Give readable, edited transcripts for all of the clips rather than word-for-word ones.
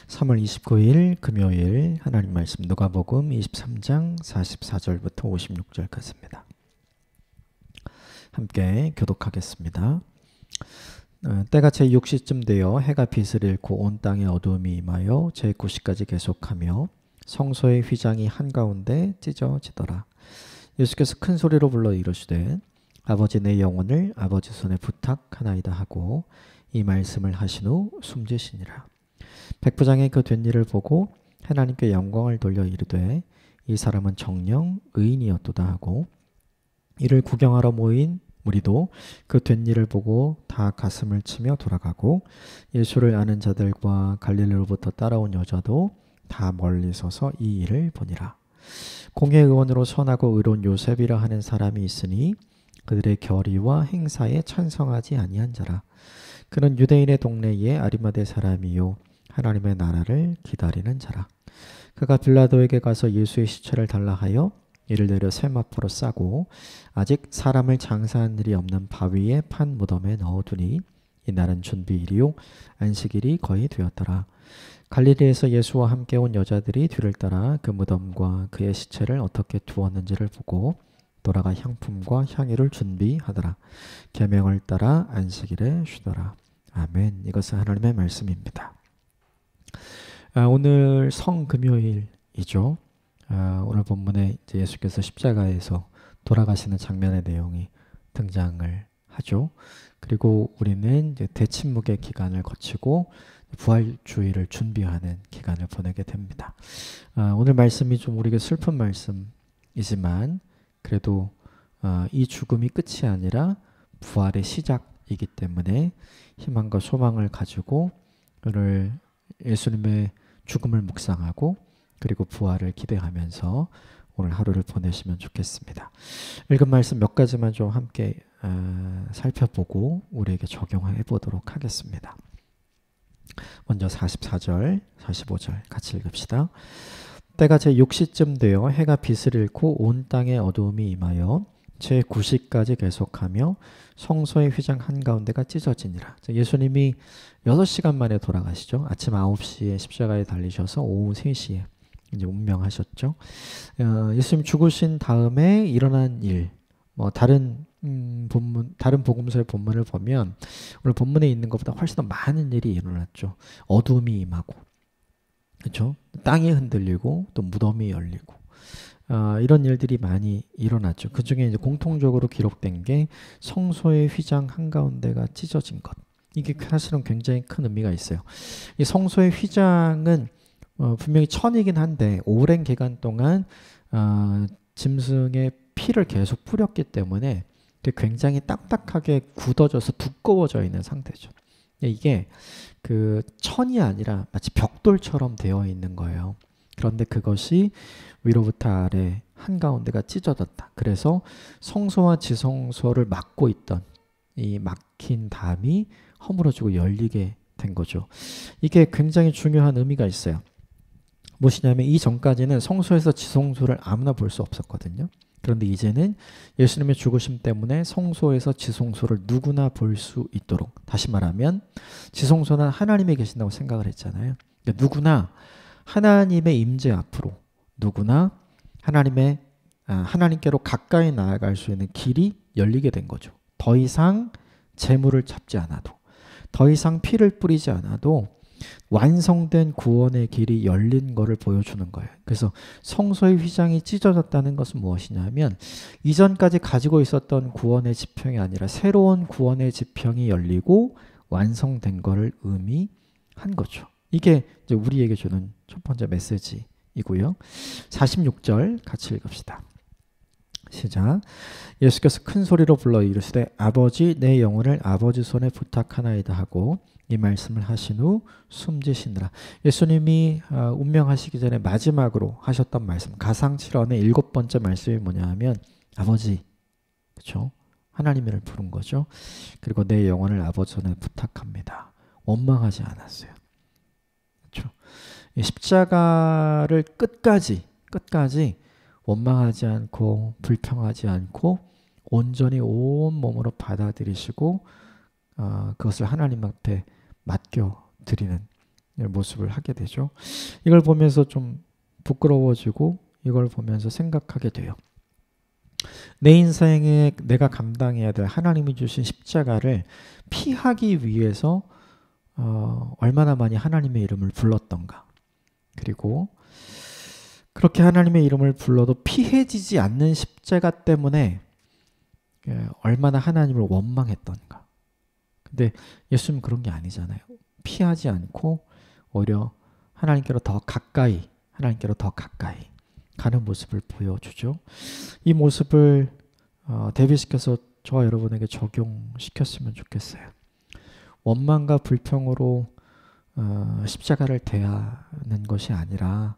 3월 29일 금요일 하나님 말씀 누가복음 23장 44절부터 56절까지입니다. 함께 교독하겠습니다. 때가 제6시쯤 되어 해가 빛을 잃고 온 땅에 어두움이 임하여 제9시까지 계속하며 성소의 휘장이 한가운데 찢어지더라. 예수께서 큰 소리로 불러 이르시되 아버지 내 영혼을 아버지 손에 부탁하나이다 하고 이 말씀을 하신 후 숨지시니라. 백부장이 그 된 일을 보고 하나님께 영광을 돌려 이르되 이 사람은 정녕 의인이었도다 하고 이를 구경하러 모인 무리도 그 된 일을 보고 다 가슴을 치며 돌아가고 예수를 아는 자들과 갈릴리로부터 따라온 여자도 다 멀리 서서 이 일을 보니라. 공회의원으로 선하고 의로운 요셉이라 하는 사람이 있으니 그들의 결의와 행사에 찬성하지 아니한 자라. 그는 유대인의 동네에 아리마대 사람이요 하나님의 나라를 기다리는 자라. 그가 빌라도에게 가서 예수의 시체를 달라 하여 이를 내려 세마포로 싸고 아직 사람을 장사한 일이 없는 바위에 판 무덤에 넣어두니 이날은 준비일이요 안식일이 거의 되었더라. 갈릴리에서 예수와 함께 온 여자들이 뒤를 따라 그 무덤과 그의 시체를 어떻게 두었는지를 보고 돌아가 향품과 향유를 준비하더라. 계명을 따라 안식일에 쉬더라. 아멘. 이것은 하나님의 말씀입니다. 오늘 성금요일이죠. 오늘 본문에 이제 예수께서 십자가에서 돌아가시는 장면의 내용이 등장을 하죠. 그리고 우리는 이제 대침묵의 기간을 거치고 부활주의를 준비하는 기간을 보내게 됩니다. 오늘 말씀이 좀 우리에게 슬픈 말씀이지만 그래도 이 죽음이 끝이 아니라 부활의 시작이기 때문에 희망과 소망을 가지고 오늘 예수님의 죽음을 묵상하고 그리고 부활을 기대하면서 오늘 하루를 보내시면 좋겠습니다. 읽은 말씀 몇 가지만 좀 함께 살펴보고 우리에게 적용해 보도록 하겠습니다. 먼저 44절, 45절 같이 읽읍시다. 때가 제6시쯤 되어 해가 빛을 잃고 온 땅에 어두움이 임하여 제9시까지 계속하며 성소의 휘장 한가운데가 찢어지니라. 예수님이 6시간 만에 돌아가시죠. 아침 9시에 십자가에 달리셔서 오후 3시에 이제 운명하셨죠. 예수님 죽으신 다음에 일어난 일, 다른 복음서의 본문을 보면 오늘 본문에 있는 것보다 훨씬 더 많은 일이 일어났죠. 어둠이 임하고, 그렇죠? 땅이 흔들리고 또 무덤이 열리고. 이런 일들이 많이 일어났죠. 그 중에 이제 공통적으로 기록된 게 성소의 휘장 한가운데가 찢어진 것. 이게 사실은 굉장히 큰 의미가 있어요. 이 성소의 휘장은 분명히 천이긴 한데 오랜 기간 동안 짐승의 피를 계속 뿌렸기 때문에 굉장히 딱딱하게 굳어져서 두꺼워져 있는 상태죠. 이게 그 천이 아니라 마치 벽돌처럼 되어 있는 거예요. 그런데 그것이 위로부터 아래 한가운데가 찢어졌다. 그래서 성소와 지성소를 막고 있던 이 막힌 담이 허물어지고 열리게 된 거죠. 이게 굉장히 중요한 의미가 있어요. 무엇이냐면 이 전까지는 성소에서 지성소를 아무나 볼 수 없었거든요. 그런데 이제는 예수님의 죽으심 때문에 성소에서 지성소를 누구나 볼 수 있도록, 다시 말하면 지성소는 하나님이 계신다고 생각을 했잖아요. 그러니까 누구나 하나님의 임재 앞으로 누구나 하나님께로 가까이 나아갈 수 있는 길이 열리게 된 거죠. 더 이상 재물을 잡지 않아도, 더 이상 피를 뿌리지 않아도 완성된 구원의 길이 열린 것을 보여주는 거예요. 그래서 성소의 휘장이 찢어졌다는 것은 무엇이냐면 이전까지 가지고 있었던 구원의 지평이 아니라 새로운 구원의 지평이 열리고 완성된 것을 의미한 거죠. 이게 이제 우리에게 주는 첫 번째 메시지이고요. 46절 같이 읽읍시다. 시작. 예수께서 큰 소리로 불러 이르시되 아버지 내 영혼을 아버지 손에 부탁하나이다 하고 이 말씀을 하신 후 숨지시느라. 예수님이 운명하시기 전에 마지막으로 하셨던 말씀, 가상칠언의 7번째 말씀이 뭐냐 하면 아버지, 그렇죠? 하나님을 부른 거죠. 그리고 내 영혼을 아버지 손에 부탁합니다. 원망하지 않았어요. 그렇죠? 십자가를 끝까지 원망하지 않고 불평하지 않고 온전히 온 몸으로 받아들이시고 그것을 하나님 앞에 맡겨드리는 모습을 하게 되죠. 이걸 보면서 좀 부끄러워지고 이걸 보면서 생각하게 돼요. 내 인생에 내가 감당해야 될 하나님이 주신 십자가를 피하기 위해서 얼마나 많이 하나님의 이름을 불렀던가. 그리고 그렇게 하나님의 이름을 불러도 피해지지 않는 십자가 때문에 얼마나 하나님을 원망했던가. 근데 예수님은 그런 게 아니잖아요. 피하지 않고 오히려 하나님께로 더 가까이 가는 모습을 보여주죠. 이 모습을 대비시켜서 저와 여러분에게 적용시켰으면 좋겠어요. 원망과 불평으로 십자가를 대하는 것이 아니라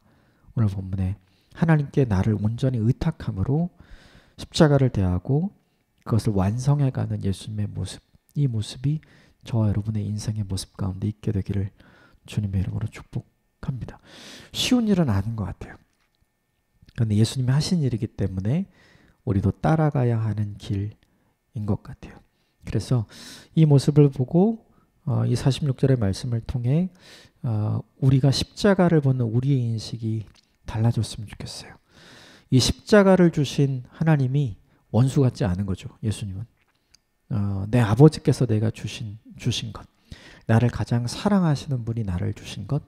오늘 본문에 하나님께 나를 온전히 의탁함으로 십자가를 대하고 그것을 완성해가는 예수님의 모습, 이 모습이 저와 여러분의 인생의 모습 가운데 있게 되기를 주님의 이름으로 축복합니다. 쉬운 일은 아닌 것 같아요. 그런데 예수님이 하신 일이기 때문에 우리도 따라가야 하는 길인 것 같아요. 그래서 이 모습을 보고 이 46절의 말씀을 통해 우리가 십자가를 보는 우리의 인식이 달라졌으면 좋겠어요. 이 십자가를 주신 하나님이 원수 같지 않은 거죠. 예수님은 내 아버지께서 내가 주신 것, 나를 가장 사랑하시는 분이 나를 주신 것,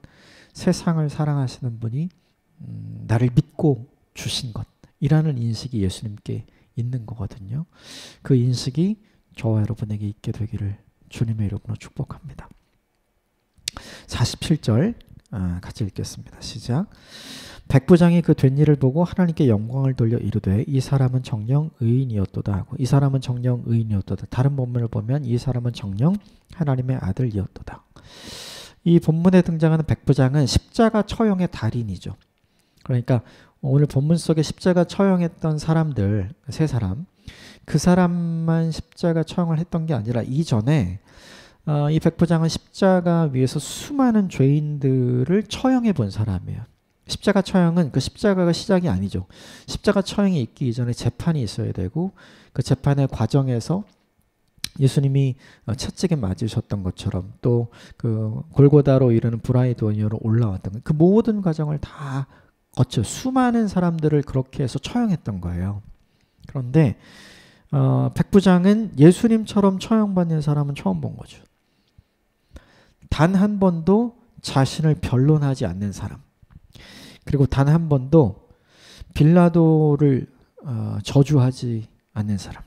세상을 사랑하시는 분이 나를 믿고 주신 것이라는 인식이 예수님께 있는 거거든요. 그 인식이 저와 여러분에게 있게 되기를 주님의 이름으로 축복합니다. 47절 같이 읽겠습니다. 시작. 백부장이 그 된 일을 보고 하나님께 영광을 돌려 이르되 이 사람은 정녕 의인이었도다 하고, 이 사람은 정녕 의인이었도다. 다른 본문을 보면 이 사람은 정녕 하나님의 아들이었도다. 이 본문에 등장하는 백부장은 십자가 처형의 달인이죠. 그러니까 오늘 본문 속에 십자가 처형했던 사람들 세 사람, 그 사람만 십자가 처형을 했던 게 아니라 이전에 이 백부장은 십자가 위에서 수많은 죄인들을 처형해 본 사람이에요. 십자가 처형은 그 십자가가 시작이 아니죠. 십자가 처형이 있기 이전에 재판이 있어야 되고, 그 재판의 과정에서 예수님이 채찍에 맞으셨던 것처럼 또 그 골고다로 이르는 브라이드원으로 올라왔던 그 모든 과정을 다 거쳐 수많은 사람들을 그렇게 해서 처형했던 거예요. 그런데 백부장은 예수님처럼 처형받는 사람은 처음 본 거죠. 단 한 번도 자신을 변론하지 않는 사람, 그리고 단 한 번도 빌라도를 저주하지 않는 사람,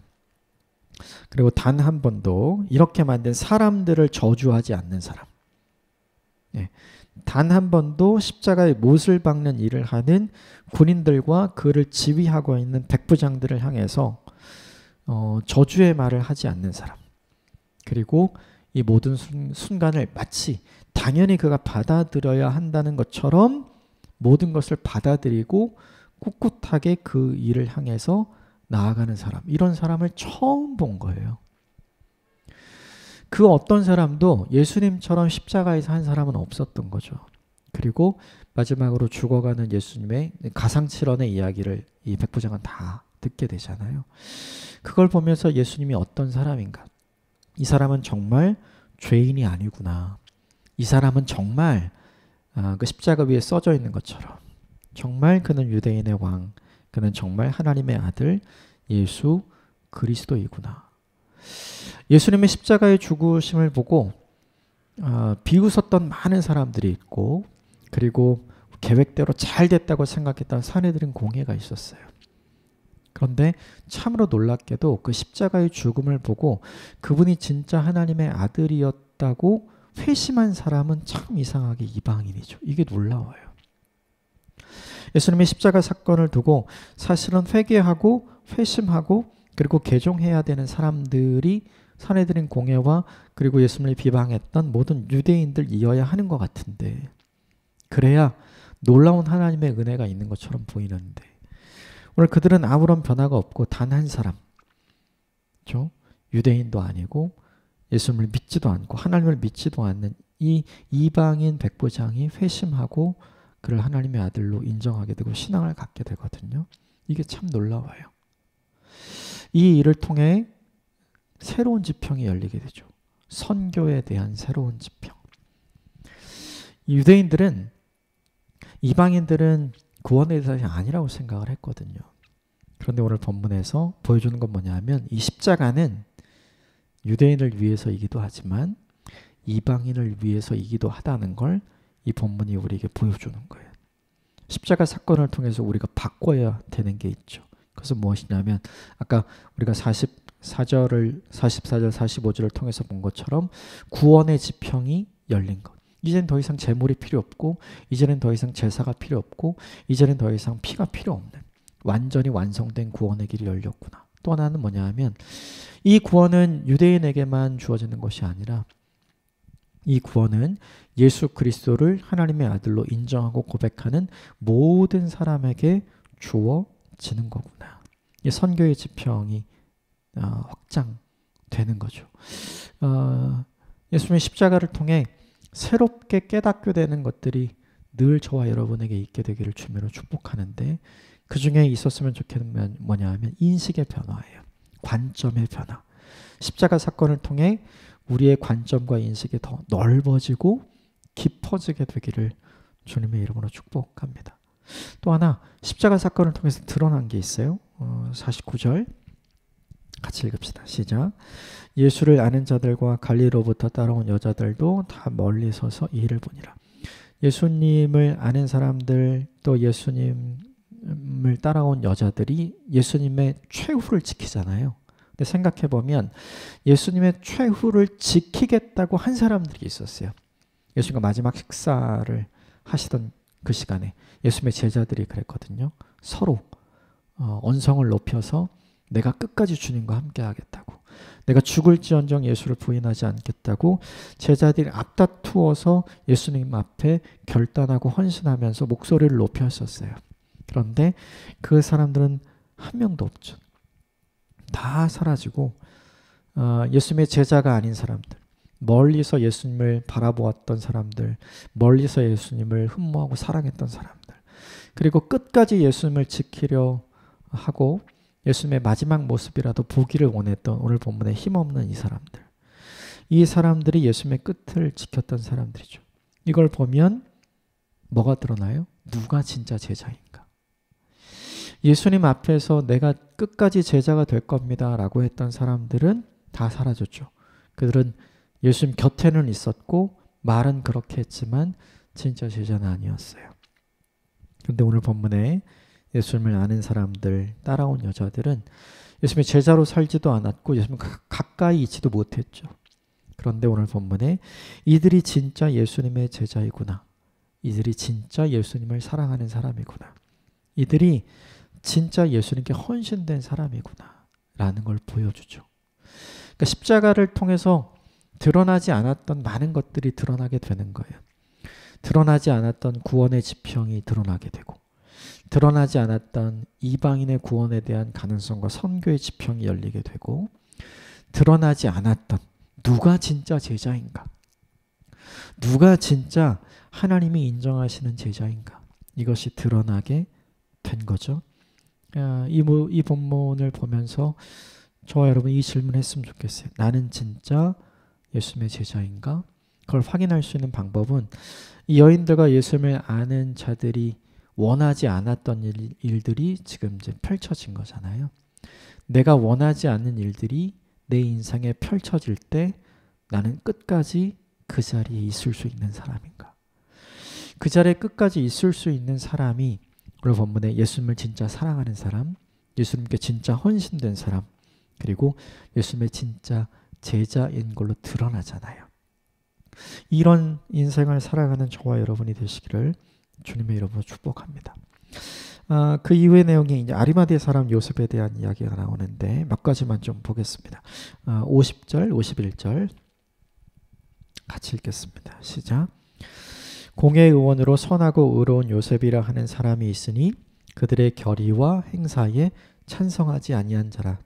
그리고 단 한 번도 이렇게 만든 사람들을 저주하지 않는 사람, 단 한 번도 십자가에 못을 박는 일을 하는 군인들과 그를 지휘하고 있는 백부장들을 향해서 저주의 말을 하지 않는 사람, 그리고 이 모든 순간을 마치 당연히 그가 받아들여야 한다는 것처럼 모든 것을 받아들이고 꿋꿋하게 그 일을 향해서 나아가는 사람, 이런 사람을 처음 본 거예요. 그 어떤 사람도 예수님처럼 십자가에서 한 사람은 없었던 거죠. 그리고 마지막으로 죽어가는 예수님의 가상칠언의 이야기를 이 백부장은 다 듣게 되잖아요. 그걸 보면서 예수님이 어떤 사람인가, 이 사람은 정말 죄인이 아니구나, 이 사람은 정말 그 십자가 위에 써져 있는 것처럼 정말 그는 유대인의 왕, 그는 정말 하나님의 아들 예수 그리스도이구나. 예수님의 십자가의 죽으심을 보고 비웃었던 많은 사람들이 있고, 그리고 계획대로 잘 됐다고 생각했던 사내들인 공회가 있었어요. 그런데 참으로 놀랍게도 그 십자가의 죽음을 보고 그분이 진짜 하나님의 아들이었다고 회심한 사람은 참 이상하게 이방인이죠. 이게 놀라워요. 예수님의 십자가 사건을 두고 사실은 회개하고 회심하고 그리고 개종해야 되는 사람들이 사내들인 공회와 그리고 예수님을 비방했던 모든 유대인들이어야 하는 것 같은데, 그래야 놀라운 하나님의 은혜가 있는 것처럼 보이는데 오늘 그들은 아무런 변화가 없고 단 한 사람, 그렇죠? 유대인도 아니고 예수님을 믿지도 않고 하나님을 믿지도 않는 이 이방인 백부장이 회심하고 그를 하나님의 아들로 인정하게 되고 신앙을 갖게 되거든요. 이게 참 놀라워요. 이 일을 통해 새로운 지평이 열리게 되죠. 선교에 대한 새로운 지평. 유대인들은 이방인들은 구원의 대상이 아니라고 생각을 했거든요. 그런데 오늘 본문에서 보여주는 건 뭐냐면 이 십자가는 유대인을 위해서이기도 하지만 이방인을 위해서이기도 하다는 걸 이 본문이 우리에게 보여주는 거예요. 십자가 사건을 통해서 우리가 바꿔야 되는 게 있죠. 그것은 무엇이냐면 아까 우리가 44절, 45절을 통해서 본 것처럼 구원의 지평이 열린 것. 이제는 더 이상 제물이 필요 없고 이제는 더 이상 제사가 필요 없고 이제는 더 이상 피가 필요 없는 완전히 완성된 구원의 길이 열렸구나. 또 하나는 뭐냐 하면 이 구원은 유대인에게만 주어지는 것이 아니라 이 구원은 예수 그리스도를 하나님의 아들로 인정하고 고백하는 모든 사람에게 주어지는 거구나. 이 선교의 지평이 확장되는 거죠. 예수님의 십자가를 통해 새롭게 깨닫게 되는 것들이 늘 저와 여러분에게 있게 되기를 주님으로 축복하는데 그 중에 있었으면 좋겠는 건 뭐냐 하면 인식의 변화예요. 관점의 변화. 십자가 사건을 통해 우리의 관점과 인식이 더 넓어지고 깊어지게 되기를 주님의 이름으로 축복합니다. 또 하나 십자가 사건을 통해서 드러난 게 있어요. 49절 같이 읽읍시다. 시작. 예수를 아는 자들과 갈릴리로부터 따라온 여자들도 다 멀리 서서 이 일을 보니라. 예수님을 아는 사람들 또 예수님을 따라온 여자들이 예수님의 최후를 지키잖아요. 근데 생각해보면 예수님의 최후를 지키겠다고 한 사람들이 있었어요. 예수님과 마지막 식사를 하시던 그 시간에 예수님의 제자들이 그랬거든요. 서로 언성을 높여서 내가 끝까지 주님과 함께 하겠다고, 내가 죽을지언정 예수를 부인하지 않겠다고 제자들이 앞다투어서 예수님 앞에 결단하고 헌신하면서 목소리를 높였었어요. 그런데 그 사람들은 한 명도 없죠. 다 사라지고 예수님의 제자가 아닌 사람들, 멀리서 예수님을 바라보았던 사람들, 멀리서 예수님을 흠모하고 사랑했던 사람들, 그리고 끝까지 예수님을 지키려 하고 예수님의 마지막 모습이라도 보기를 원했던 오늘 본문에 힘없는 이 사람들이 예수님의 끝을 지켰던 사람들이죠. 이걸 보면 뭐가 드러나요? 누가 진짜 제자인가? 예수님 앞에서 내가 끝까지 제자가 될 겁니다 라고 했던 사람들은 다 사라졌죠. 그들은 예수님 곁에는 있었고 말은 그렇게 했지만 진짜 제자는 아니었어요. 그런데 오늘 본문에 예수님을 아는 사람들, 따라온 여자들은 예수님의 제자로 살지도 않았고 예수님 가까이 있지도 못했죠. 그런데 오늘 본문에 이들이 진짜 예수님의 제자이구나. 이들이 진짜 예수님을 사랑하는 사람이구나. 이들이 진짜 예수님께 헌신된 사람이구나 라는 걸 보여주죠. 그러니까 십자가를 통해서 드러나지 않았던 많은 것들이 드러나게 되는 거예요. 드러나지 않았던 구원의 지평이 드러나게 되고 드러나지 않았던 이방인의 구원에 대한 가능성과 선교의 지평이 열리게 되고 드러나지 않았던 누가 진짜 제자인가, 누가 진짜 하나님이 인정하시는 제자인가, 이것이 드러나게 된 거죠. 이 본문을 보면서 저와 여러분 이 질문을 했으면 좋겠어요. 나는 진짜 예수님의 제자인가? 그걸 확인할 수 있는 방법은 이 여인들과 예수님을 아는 자들이 원하지 않았던 일들이 지금 이제 펼쳐진 거잖아요. 내가 원하지 않는 일들이 내 인생에 펼쳐질 때 나는 끝까지 그 자리에 있을 수 있는 사람인가? 그 자리에 끝까지 있을 수 있는 사람이 오늘 본문에 예수님을 진짜 사랑하는 사람, 예수님께 진짜 헌신된 사람, 그리고 예수님의 진짜 제자인 걸로 드러나잖아요. 이런 인생을 살아가는 저와 여러분이 되시기를 주님의 이름으로 축복합니다. 그 이후의 내용이 이제 아리마대 사람 요셉에 대한 이야기가 나오는데 몇 가지만 좀 보겠습니다. 50절, 51절 같이 읽겠습니다. 시작. 공의 의원으로 선하고 의로운 요셉이라 하는 사람이 있으니 그들의 결의와 행사에 찬성하지 아니한 자라.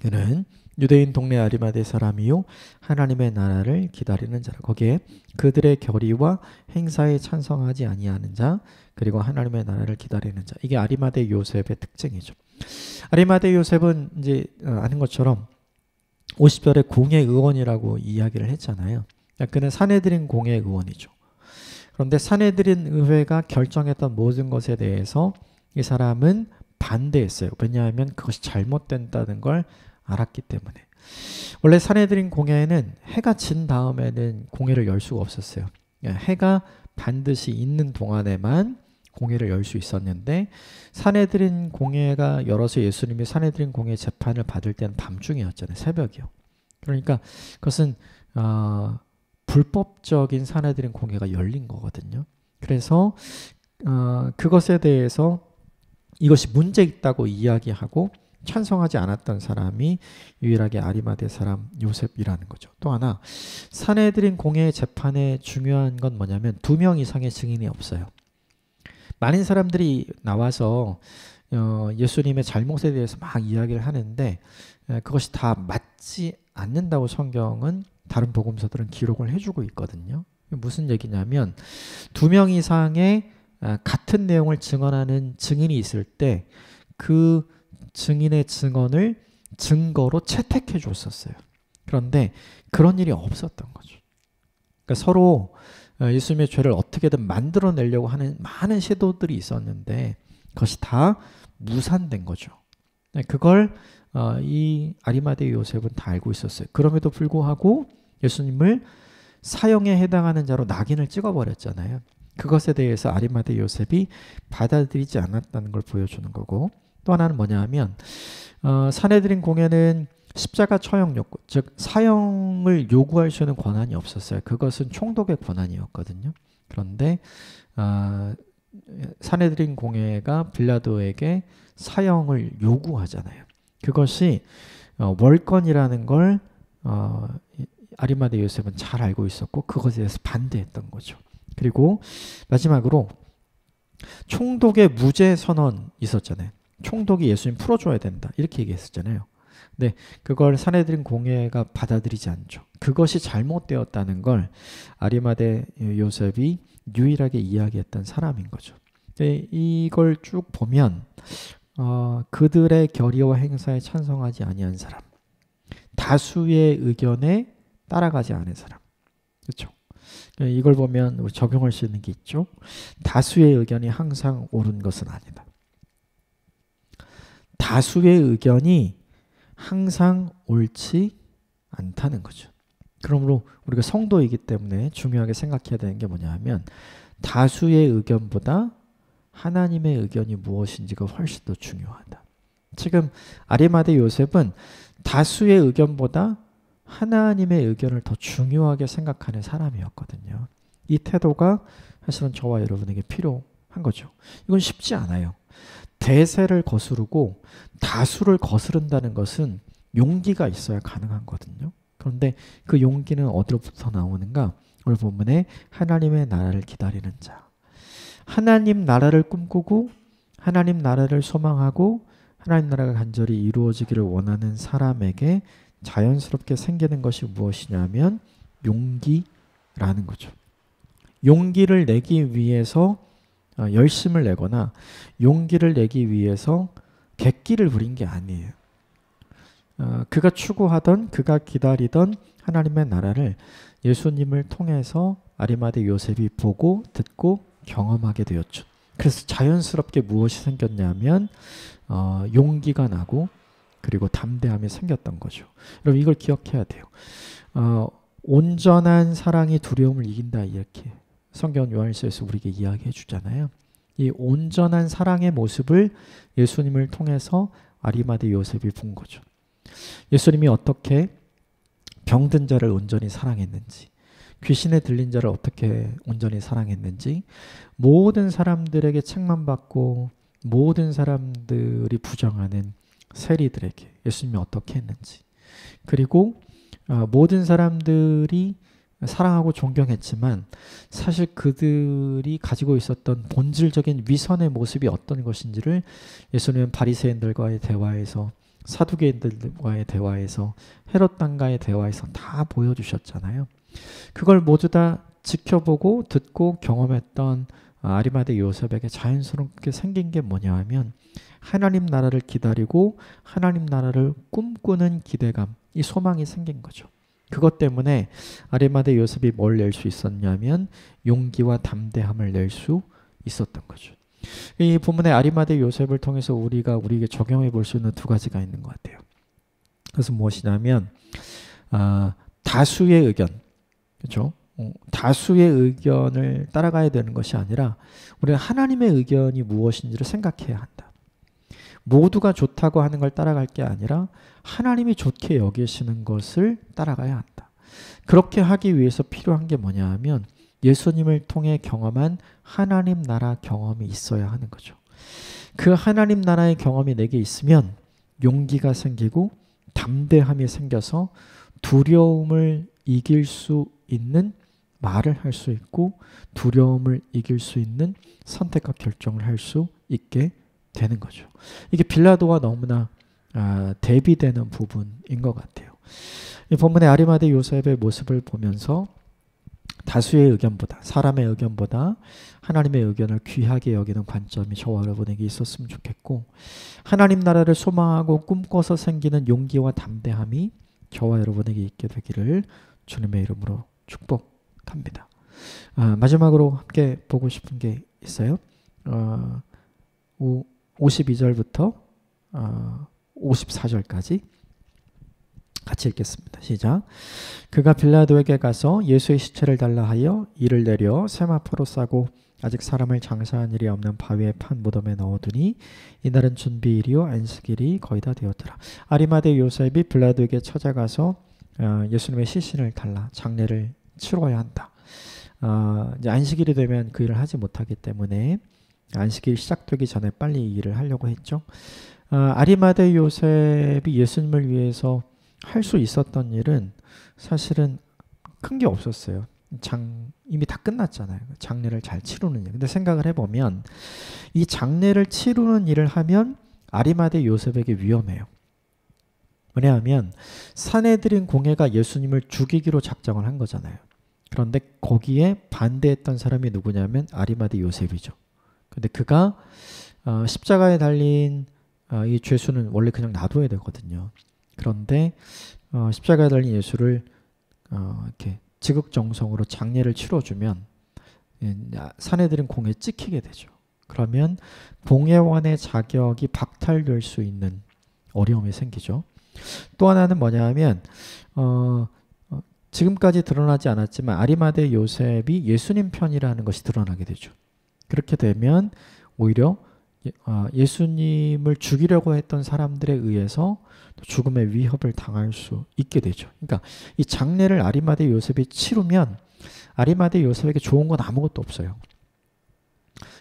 그는 유대인 동네 아리마대 사람이요 하나님의 나라를 기다리는 자라. 거기에 그들의 결의와 행사에 찬성하지 아니하는 자, 그리고 하나님의 나라를 기다리는 자. 이게 아리마대 요셉의 특징이죠. 아리마대 요셉은 이제 아는 것처럼 50절에 공의 의원이라고 이야기를 했잖아요. 그는 사내들인 공의 의원이죠. 그런데 산헤드린 의회가 결정했던 모든 것에 대해서 이 사람은 반대했어요. 왜냐하면 그것이 잘못된다는 걸 알았기 때문에. 원래 산헤드린 공회는 해가 진 다음에는 공회를 열 수가 없었어요. 해가 반드시 있는 동안에만 공회를 열 수 있었는데, 산헤드린 공회가 열어서 예수님이 산헤드린 공회 재판을 받을 때는 밤중이었잖아요. 새벽이요. 그러니까 그것은 불법적인 산헤드린 공회가 열린 거거든요. 그래서 그것에 대해서 이것이 문제 있다고 이야기하고 찬성하지 않았던 사람이 유일하게 아리마대 사람 요셉이라는 거죠. 또 하나, 산헤드린 공회 재판의 중요한 건 뭐냐면 2명 이상의 증인이 없어요. 많은 사람들이 나와서 예수님의 잘못에 대해서 막 이야기를 하는데 그것이 다 맞지 않는다고 성경은 다른 복음서들은 기록을 해주고 있거든요. 무슨 얘기냐면 2명 이상의 같은 내용을 증언하는 증인이 있을 때 그 증인의 증언을 증거로 채택해 줬었어요. 그런데 그런 일이 없었던 거죠. 그러니까 서로 예수님의 죄를 어떻게든 만들어내려고 하는 많은 시도들이 있었는데 그것이 다 무산된 거죠. 그걸 이 아리마대 요셉은 다 알고 있었어요. 그럼에도 불구하고 예수님을 사형에 해당하는 자로 낙인을 찍어버렸잖아요. 그것에 대해서 아리마대 요셉이 받아들이지 않았다는 걸 보여주는 거고, 또 하나는 뭐냐 하면 산헤드린 공회는 십자가 처형 요구, 즉 사형을 요구할 수 있는 권한이 없었어요. 그것은 총독의 권한이었거든요. 그런데 산헤드린 공회가 빌라도에게 사형을 요구하잖아요. 그것이 월권이라는 걸 아리마대 요셉은 잘 알고 있었고 그것에 대해서 반대했던 거죠. 그리고 마지막으로 총독의 무죄 선언 있었잖아요. 총독이 예수님 풀어줘야 된다 이렇게 얘기했었잖아요. 근데 그걸 산헤드린 공회가 받아들이지 않죠. 그것이 잘못되었다는 걸 아리마대 요셉이 유일하게 이야기했던 사람인 거죠. 이걸 쭉 보면 그들의 결의와 행사에 찬성하지 아니한 사람, 다수의 의견에 따라가지 않은 사람, 그렇죠? 이걸 보면 우리 적용할 수 있는 게 있죠. 다수의 의견이 항상 옳은 것은 아니다. 다수의 의견이 항상 옳지 않다는 거죠. 그러므로 우리가 성도이기 때문에 중요하게 생각해야 되는 게 뭐냐 하면 다수의 의견보다 하나님의 의견이 무엇인지가 훨씬 더 중요하다. 지금 아리마대 요셉은 다수의 의견보다 하나님의 의견을 더 중요하게 생각하는 사람이었거든요. 이 태도가 사실은 저와 여러분에게 필요한 거죠. 이건 쉽지 않아요. 대세를 거스르고 다수를 거스른다는 것은 용기가 있어야 가능한 거거든요. 그런데 그 용기는 어디로부터 나오는가? 오늘 본문에 하나님의 나라를 기다리는 자, 하나님 나라를 꿈꾸고 하나님 나라를 소망하고 하나님 나라가 간절히 이루어지기를 원하는 사람에게 자연스럽게 생기는 것이 무엇이냐면 용기라는 거죠. 용기를 내기 위해서 열심을 내거나 용기를 내기 위해서 객기를 부린 게 아니에요. 그가 추구하던, 그가 기다리던 하나님의 나라를 예수님을 통해서 아리마대 요셉이 보고 듣고 경험하게 되었죠. 그래서 자연스럽게 무엇이 생겼냐면 용기가 나고 그리고 담대함이 생겼던 거죠. 여러분 이걸 기억해야 돼요. 온전한 사랑이 두려움을 이긴다 이렇게 성경 요한일서에서 우리에게 이야기해 주잖아요. 이 온전한 사랑의 모습을 예수님을 통해서 아리마대 요셉이 본 거죠. 예수님이 어떻게 병든 자를 온전히 사랑했는지, 귀신에 들린 자를 어떻게 온전히 사랑했는지, 모든 사람들에게 책만 받고 모든 사람들이 부정하는 세리들에게 예수님이 어떻게 했는지, 그리고 모든 사람들이 사랑하고 존경했지만 사실 그들이 가지고 있었던 본질적인 위선의 모습이 어떤 것인지를 예수님은 바리새인들과의 대화에서, 사두개인들과의 대화에서, 헤롯 왕과의 대화에서 다 보여주셨잖아요. 그걸 모두 다 지켜보고 듣고 경험했던 아리마대 요셉에게 자연스럽게 생긴 게 뭐냐 하면 하나님 나라를 기다리고 하나님 나라를 꿈꾸는 기대감, 이 소망이 생긴 거죠. 그것 때문에 아리마대 요셉이 뭘 낼 수 있었냐면 용기와 담대함을 낼 수 있었던 거죠. 이 본문의 아리마대 요셉을 통해서 우리가 우리에게 적용해 볼 수 있는 두 가지가 있는 것 같아요. 그것은 무엇이냐면 다수의 의견, 그렇죠? 다수의 의견을 따라가야 되는 것이 아니라 우리는 하나님의 의견이 무엇인지를 생각해야 한다. 모두가 좋다고 하는 걸 따라갈 게 아니라 하나님이 좋게 여기시는 것을 따라가야 한다. 그렇게 하기 위해서 필요한 게 뭐냐 하면 예수님을 통해 경험한 하나님 나라 경험이 있어야 하는 거죠. 그 하나님 나라의 경험이 내게 있으면 용기가 생기고 담대함이 생겨서 두려움을 이길 수 있는 말을 할 수 있고 두려움을 이길 수 있는 선택과 결정을 할 수 있게 되는 거죠. 이게 빌라도와 너무나 대비되는 부분인 것 같아요. 이 본문의 아리마대 요셉의 모습을 보면서 다수의 의견보다, 사람의 의견보다 하나님의 의견을 귀하게 여기는 관점이 저와 여러분에게 있었으면 좋겠고, 하나님 나라를 소망하고 꿈꿔서 생기는 용기와 담대함이 저와 여러분에게 있게 되기를 주님의 이름으로 축복합니다. 마지막으로 함께 보고 싶은 게 있어요. 52절부터 54절까지 같이 읽겠습니다. 시작. 그가 빌라도에게 가서 예수의 시체를 달라 하여 이를 내려 세마포로 싸고 아직 사람을 장사한 일이 없는 바위에 판 무덤에 넣어두니 이날은 준비일이요 안식일이 거의 다 되었더라. 아리마대 요셉이 빌라도에게 찾아가서 예수님의 시신을 달라 장례를 치러야 한다. 이제 안식일이 되면 그 일을 하지 못하기 때문에 안식일이 시작되기 전에 빨리 이 일을 하려고 했죠. 아리마대 요셉이 예수님을 위해서 할 수 있었던 일은 사실은 큰 게 없었어요. 이미 다 끝났잖아요. 장례를 잘 치르는 일. 근데 생각을 해보면 이 장례를 치르는 일을 하면 아리마대 요셉에게 위험해요. 왜냐하면 산헤드린 공회가 예수님을 죽이기로 작정을 한 거잖아요. 그런데 거기에 반대했던 사람이 누구냐면 아리마대 요셉이죠. 근데 그가 십자가에 달린 이 죄수는 원래 그냥 놔둬야 되거든요. 그런데 십자가에 달린 예수를 이렇게 지극정성으로 장례를 치러주면 산헤드린 공회에 찍히게 되죠. 그러면 공회원의 자격이 박탈될 수 있는 어려움이 생기죠. 또 하나는 뭐냐면 지금까지 드러나지 않았지만 아리마대 요셉이 예수님 편이라는 것이 드러나게 되죠. 그렇게 되면 오히려 예수님을 죽이려고 했던 사람들에 의해서 죽음의 위협을 당할 수 있게 되죠. 그러니까 이 장례를 아리마대 요셉이 치르면 아리마대 요셉에게 좋은 건 아무것도 없어요.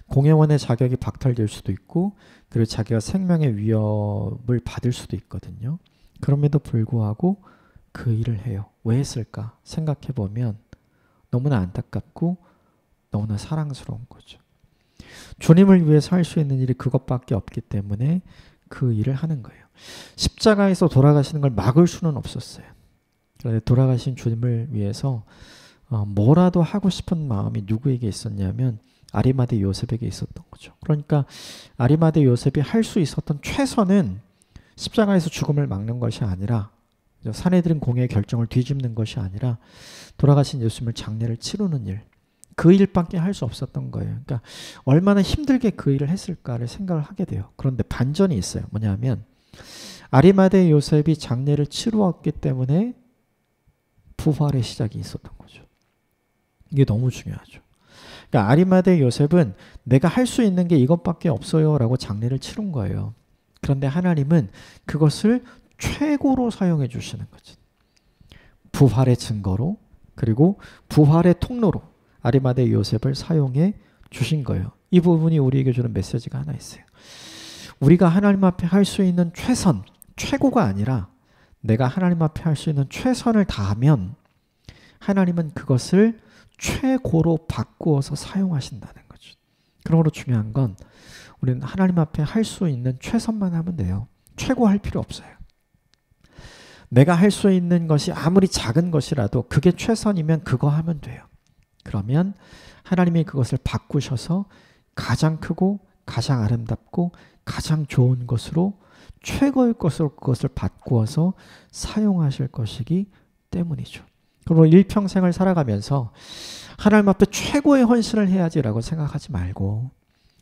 공회원의 자격이 박탈될 수도 있고 그리고 자기가 생명의 위협을 받을 수도 있거든요. 그럼에도 불구하고 그 일을 해요. 왜 했을까 생각해보면 너무나 안타깝고 너무나 사랑스러운 거죠. 주님을 위해서 할 수 있는 일이 그것밖에 없기 때문에 그 일을 하는 거예요. 십자가에서 돌아가시는 걸 막을 수는 없었어요. 그런데 돌아가신 주님을 위해서 뭐라도 하고 싶은 마음이 누구에게 있었냐면 아리마대 요셉에게 있었던 거죠. 그러니까 아리마대 요셉이 할 수 있었던 최선은 십자가에서 죽음을 막는 것이 아니라 산헤드린 공회의 결정을 뒤집는 것이 아니라 돌아가신 예수님을 장례를 치르는 일, 그 일밖에 할 수 없었던 거예요. 그러니까 얼마나 힘들게 그 일을 했을까를 생각을 하게 돼요. 그런데 반전이 있어요. 뭐냐면 아리마대 요셉이 장례를 치루었기 때문에 부활의 시작이 있었던 거죠. 이게 너무 중요하죠. 그러니까 아리마대 요셉은 내가 할 수 있는 게 이것밖에 없어요 라고 장례를 치른 거예요. 그런데 하나님은 그것을 최고로 사용해 주시는 거죠. 부활의 증거로 그리고 부활의 통로로 아리마대 요셉을 사용해 주신 거예요. 이 부분이 우리에게 주는 메시지가 하나 있어요. 우리가 하나님 앞에 할 수 있는 최선, 최고가 아니라 내가 하나님 앞에 할 수 있는 최선을 다하면 하나님은 그것을 최고로 바꾸어서 사용하신다는 거죠. 그러므로 중요한 건 우리는 하나님 앞에 할 수 있는 최선만 하면 돼요. 최고 할 필요 없어요. 내가 할 수 있는 것이 아무리 작은 것이라도 그게 최선이면 그거 하면 돼요. 그러면 하나님이 그것을 바꾸셔서 가장 크고 가장 아름답고 가장 좋은 것으로 최고의 것으로 그것을 바꾸어서 사용하실 것이기 때문이죠. 그리고 일평생을 살아가면서 하나님 앞에 최고의 헌신을 해야지라고 생각하지 말고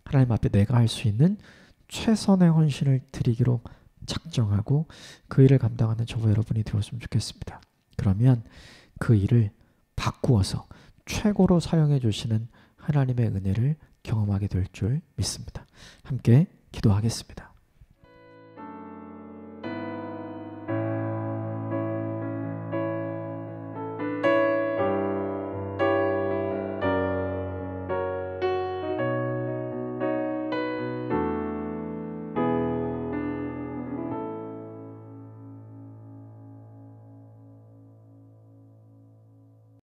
하나님 앞에 내가 할 수 있는 최선의 헌신을 드리기로 작정하고 그 일을 감당하는 저와 여러분이 되었으면 좋겠습니다. 그러면 그 일을 바꾸어서 최고로 사용해 주시는 하나님의 은혜를 경험하게 될 줄 믿습니다. 함께 기도하겠습니다.